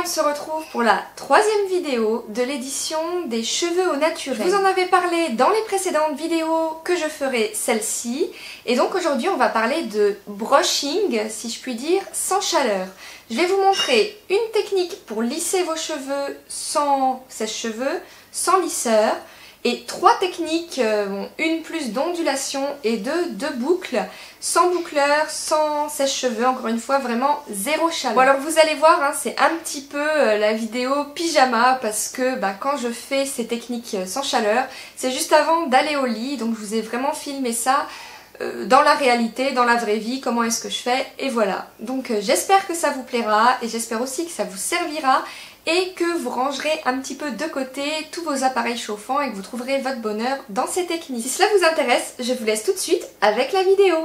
se retrouve pour la troisième vidéo de l'édition des cheveux au naturel. Je vous en avais parlé dans les précédentes vidéos que je ferai celle-ci. Et donc aujourd'hui on va parler de brushing, si je puis dire, sans chaleur. Je vais vous montrer une technique pour lisser vos cheveux sans sèche-cheveux, sans lisseur. Et 3 techniques, une plus d'ondulation et 2 de boucles, sans boucleur, sans sèche-cheveux, encore une fois vraiment zéro chaleur. Bon alors vous allez voir, hein, c'est un petit peu la vidéo pyjama parce que quand je fais ces techniques sans chaleur, c'est juste avant d'aller au lit, donc je vous ai vraiment filmé ça dans la réalité, dans la vraie vie, comment est-ce que je fais, et voilà. Donc j'espère que ça vous plaira et j'espère aussi que ça vous servira et que vous rangerez un petit peu de côté tous vos appareils chauffants et que vous trouverez votre bonheur dans ces techniques. Si cela vous intéresse, je vous laisse tout de suite avec la vidéo.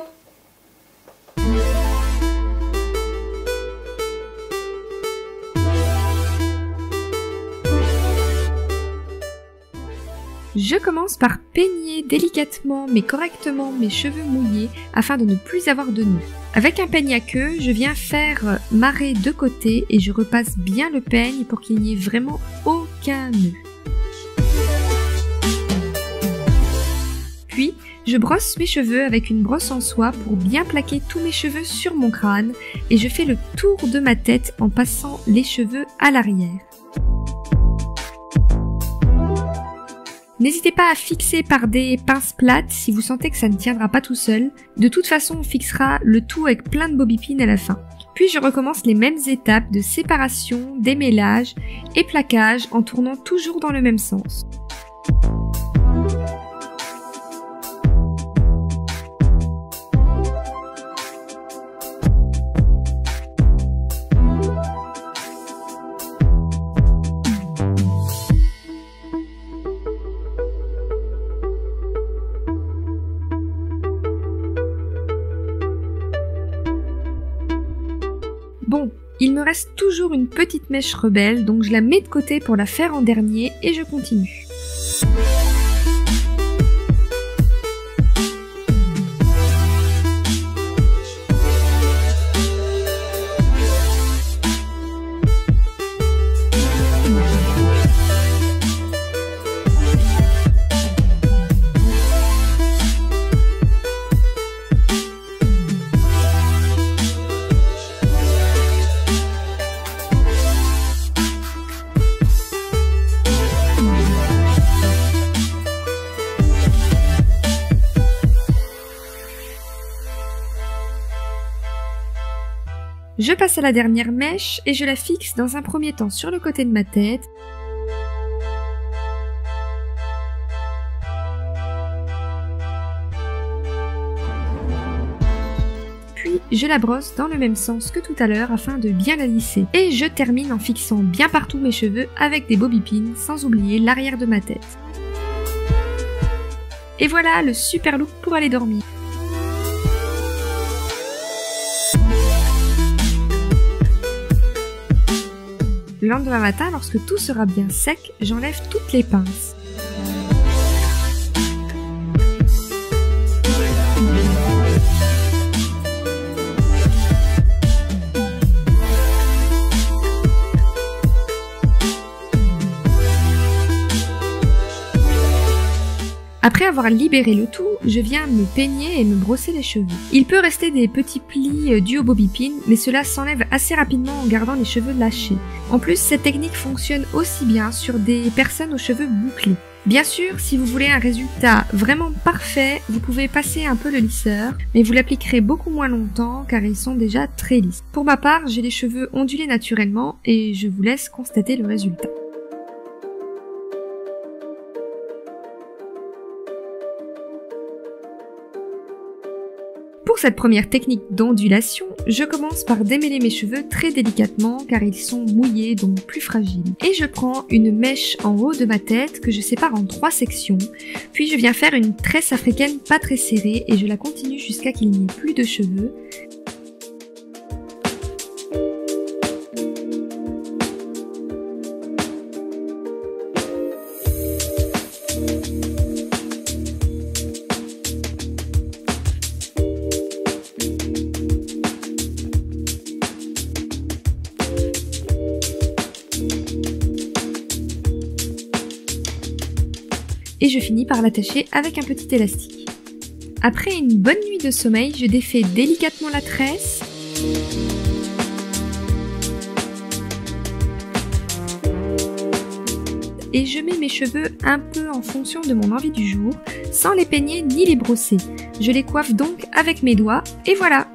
Je commence par peigner délicatement mais correctement mes cheveux mouillés afin de ne plus avoir de nœuds. Avec un peigne à queue, je viens faire marrer de côté et je repasse bien le peigne pour qu'il n'y ait vraiment aucun nœud. Puis, je brosse mes cheveux avec une brosse en soie pour bien plaquer tous mes cheveux sur mon crâne et je fais le tour de ma tête en passant les cheveux à l'arrière. N'hésitez pas à fixer par des pinces plates si vous sentez que ça ne tiendra pas tout seul. De toute façon, on fixera le tout avec plein de bobby-pins à la fin. Puis je recommence les mêmes étapes de séparation, démêlage et plaquage en tournant toujours dans le même sens. Bon, il me reste toujours une petite mèche rebelle, donc je la mets de côté pour la faire en dernier et je continue. Je passe à la dernière mèche et je la fixe dans un premier temps sur le côté de ma tête. Puis je la brosse dans le même sens que tout à l'heure afin de bien la lisser. Et je termine en fixant bien partout mes cheveux avec des bobby-pins sans oublier l'arrière de ma tête. Et voilà le super look pour aller dormir. Le lendemain matin, lorsque tout sera bien sec, j'enlève toutes les pinces. Après avoir libéré le tout, je viens me peigner et me brosser les cheveux. Il peut rester des petits plis dus au bobby-pin, mais cela s'enlève assez rapidement en gardant les cheveux lâchés. En plus, cette technique fonctionne aussi bien sur des personnes aux cheveux bouclés. Bien sûr, si vous voulez un résultat vraiment parfait, vous pouvez passer un peu le lisseur, mais vous l'appliquerez beaucoup moins longtemps car ils sont déjà très lisses. Pour ma part, j'ai les cheveux ondulés naturellement et je vous laisse constater le résultat. Pour cette première technique d'ondulation, je commence par démêler mes cheveux très délicatement car ils sont mouillés donc plus fragiles. Et je prends une mèche en haut de ma tête que je sépare en 3 sections, puis je viens faire une tresse africaine pas très serrée et je la continue jusqu'à qu'il n'y ait plus de cheveux. et je finis par l'attacher avec un petit élastique. Après une bonne nuit de sommeil, je défais délicatement la tresse. Et je mets mes cheveux un peu en fonction de mon envie du jour, sans les peigner ni les brosser. Je les coiffe donc avec mes doigts, et voilà!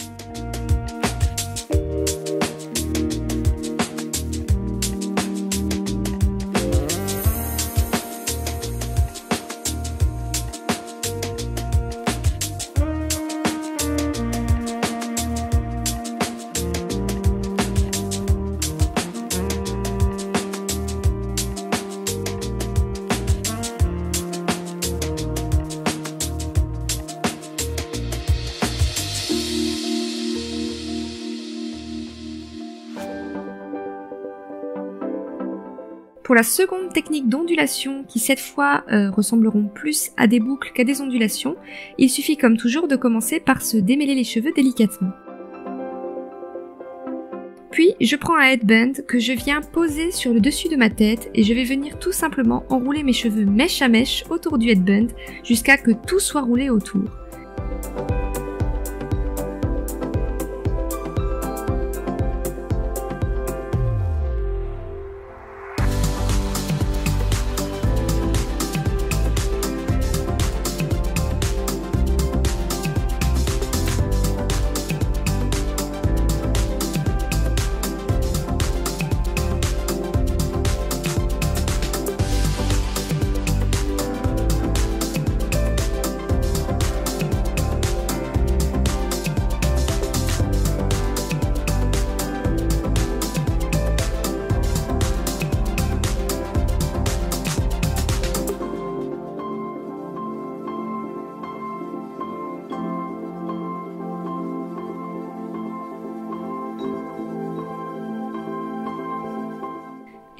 Pour la seconde technique d'ondulation, qui cette fois ressembleront plus à des boucles qu'à des ondulations, il suffit comme toujours de commencer par se démêler les cheveux délicatement. Puis je prends un headband que je viens poser sur le dessus de ma tête et je vais venir tout simplement enrouler mes cheveux mèche à mèche autour du headband jusqu'à que tout soit roulé autour.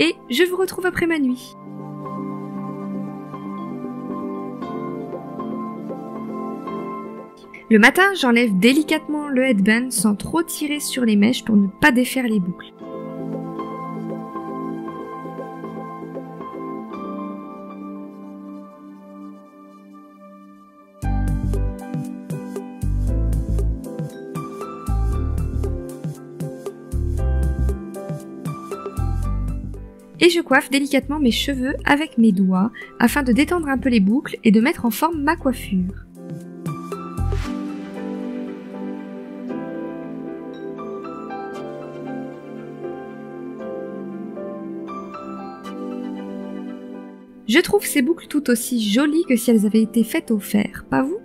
Et je vous retrouve après ma nuit. Le matin, j'enlève délicatement le headband sans trop tirer sur les mèches pour ne pas défaire les boucles. Et je coiffe délicatement mes cheveux avec mes doigts afin de détendre un peu les boucles et de mettre en forme ma coiffure. Je trouve ces boucles tout aussi jolies que si elles avaient été faites au fer, pas vous ?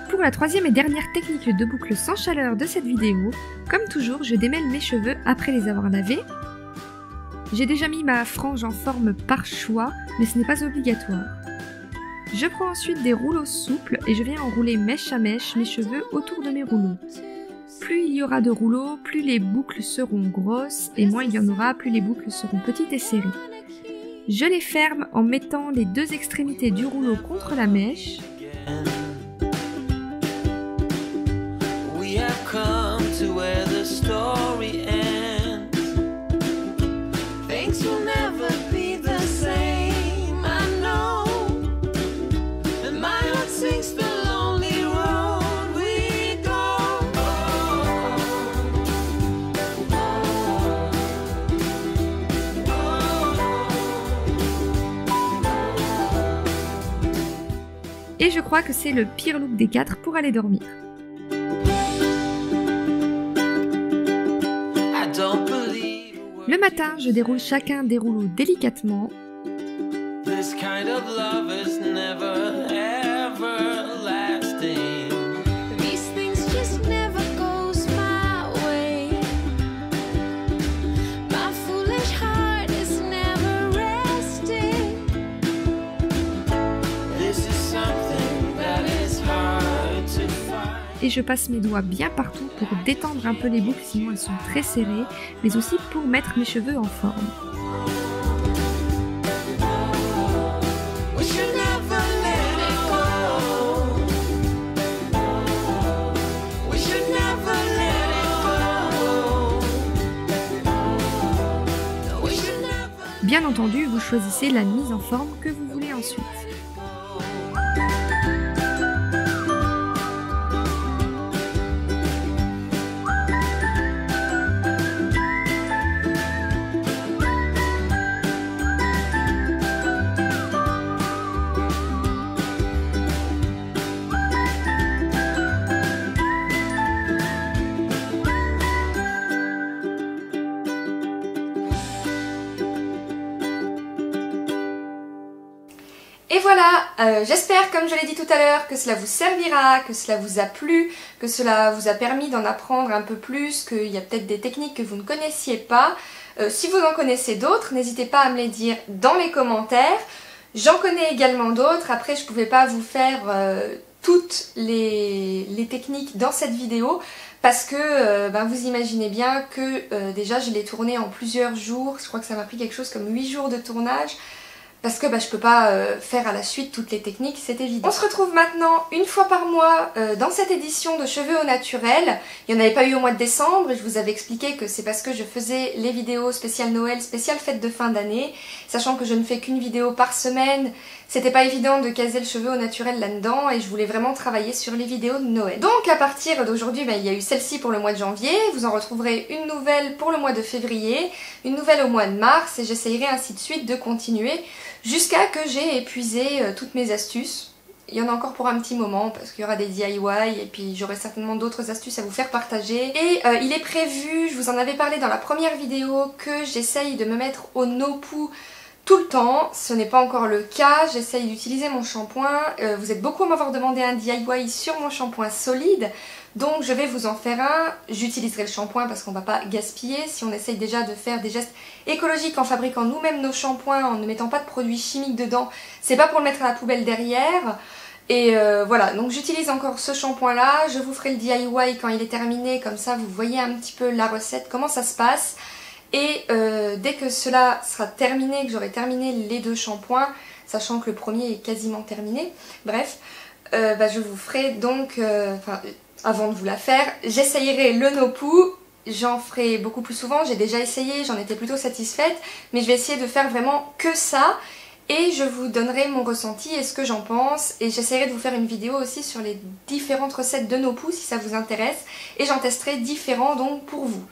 Pour la troisième et dernière technique de boucle sans chaleur de cette vidéo, comme toujours, je démêle mes cheveux après les avoir lavés. J'ai déjà mis ma frange en forme par choix, mais ce n'est pas obligatoire. Je prends ensuite des rouleaux souples et je viens enrouler mèche à mèche mes cheveux autour de mes rouleaux. Plus il y aura de rouleaux, plus les boucles seront grosses et moins il y en aura, plus les boucles seront petites et serrées. Je les ferme en mettant les deux extrémités du rouleau contre la mèche. Come to where the story ends. Things will never be the same, I know. And my heart sings the lonely road we go. Et je crois que c'est le pire look des 4 pour aller dormir. Le matin, je déroule chacun des rouleaux délicatement. This kind of love is never ever lasting. These things just never goes my way. My foolish heart is never resting. This is something that is hard to find. Et je passe mes doigts bien partout pour détendre un peu les boucles, sinon elles sont très serrées, mais aussi pour mettre mes cheveux en forme. entendu, vous choisissez la mise en forme que vous voulez ensuite. Et voilà, j'espère, comme je l'ai dit tout à l'heure, que cela vous servira, que cela vous a plu, que cela vous a permis d'en apprendre un peu plus, qu'il y a peut-être des techniques que vous ne connaissiez pas. Si vous en connaissez d'autres, n'hésitez pas à me les dire dans les commentaires. J'en connais également d'autres, après je ne pouvais pas vous faire toutes les techniques dans cette vidéo, parce que vous imaginez bien que déjà je l'ai tourné en plusieurs jours, je crois que ça m'a pris quelque chose comme 8 jours de tournage. Parce que je peux pas faire à la suite toutes les techniques, c'est évident. On se retrouve maintenant une fois par mois dans cette édition de Cheveux au naturel. Il n'y en avait pas eu au mois de décembre et je vous avais expliqué que c'est parce que je faisais les vidéos spéciales Noël, spéciales fête de fin d'année. Sachant que je ne fais qu'une vidéo par semaine, c'était pas évident de caser le cheveu au naturel là-dedans et je voulais vraiment travailler sur les vidéos de Noël. Donc à partir d'aujourd'hui, il y a eu celle-ci pour le mois de janvier, vous en retrouverez une nouvelle pour le mois de février, une nouvelle au mois de mars et j'essayerai ainsi de suite de continuer jusqu'à que j'ai épuisé toutes mes astuces. Il y en a encore pour un petit moment parce qu'il y aura des DIY et puis j'aurai certainement d'autres astuces à vous faire partager. Et il est prévu, je vous en avais parlé dans la première vidéo, que j'essaye de me mettre au no-poo tout le temps. Ce n'est pas encore le cas, j'essaye d'utiliser mon shampoing. Vous êtes beaucoup à m'avoir demandé un DIY sur mon shampoing solide. Donc je vais vous en faire un, j'utiliserai le shampoing parce qu'on ne va pas gaspiller. Si on essaye déjà de faire des gestes écologiques en fabriquant nous-mêmes nos shampoings, en ne mettant pas de produits chimiques dedans, c'est pas pour le mettre à la poubelle derrière. Et voilà, donc j'utilise encore ce shampoing là, je vous ferai le DIY quand il est terminé, comme ça vous voyez un petit peu la recette, comment ça se passe. Et dès que cela sera terminé, que j'aurai terminé les deux shampoings, sachant que le premier est quasiment terminé, bref, je vous ferai donc... avant de vous la faire, j'essayerai le no-poo, j'en ferai beaucoup plus souvent, j'ai déjà essayé, j'en étais plutôt satisfaite, mais je vais essayer de faire vraiment que ça, et je vous donnerai mon ressenti et ce que j'en pense, et j'essaierai de vous faire une vidéo aussi sur les différentes recettes de no-poo si ça vous intéresse, et j'en testerai différents donc pour vous.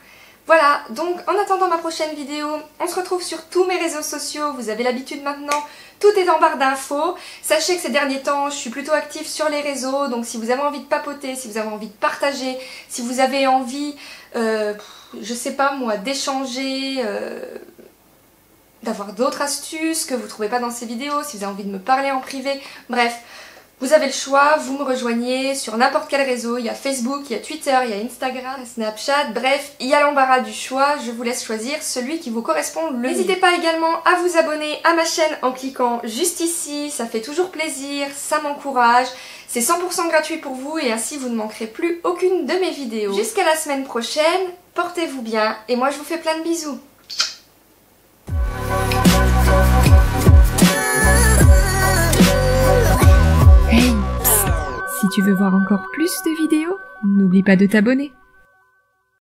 Voilà, donc en attendant ma prochaine vidéo, on se retrouve sur tous mes réseaux sociaux, vous avez l'habitude maintenant, tout est en barre d'infos. Sachez que ces derniers temps, je suis plutôt active sur les réseaux, donc si vous avez envie de papoter, si vous avez envie de partager, si vous avez envie, je sais pas moi, d'échanger, d'avoir d'autres astuces que vous trouvez pas dans ces vidéos, si vous avez envie de me parler en privé, bref. Vous avez le choix, vous me rejoignez sur n'importe quel réseau, il y a Facebook, il y a Twitter, il y a Instagram, Snapchat, bref, il y a l'embarras du choix, je vous laisse choisir celui qui vous correspond le mieux. N'hésitez pas également à vous abonner à ma chaîne en cliquant juste ici, ça fait toujours plaisir, ça m'encourage, c'est 100% gratuit pour vous et ainsi vous ne manquerez plus aucune de mes vidéos. Jusqu'à la semaine prochaine, portez-vous bien et moi je vous fais plein de bisous. Si tu veux voir encore plus de vidéos, n'oublie pas de t'abonner.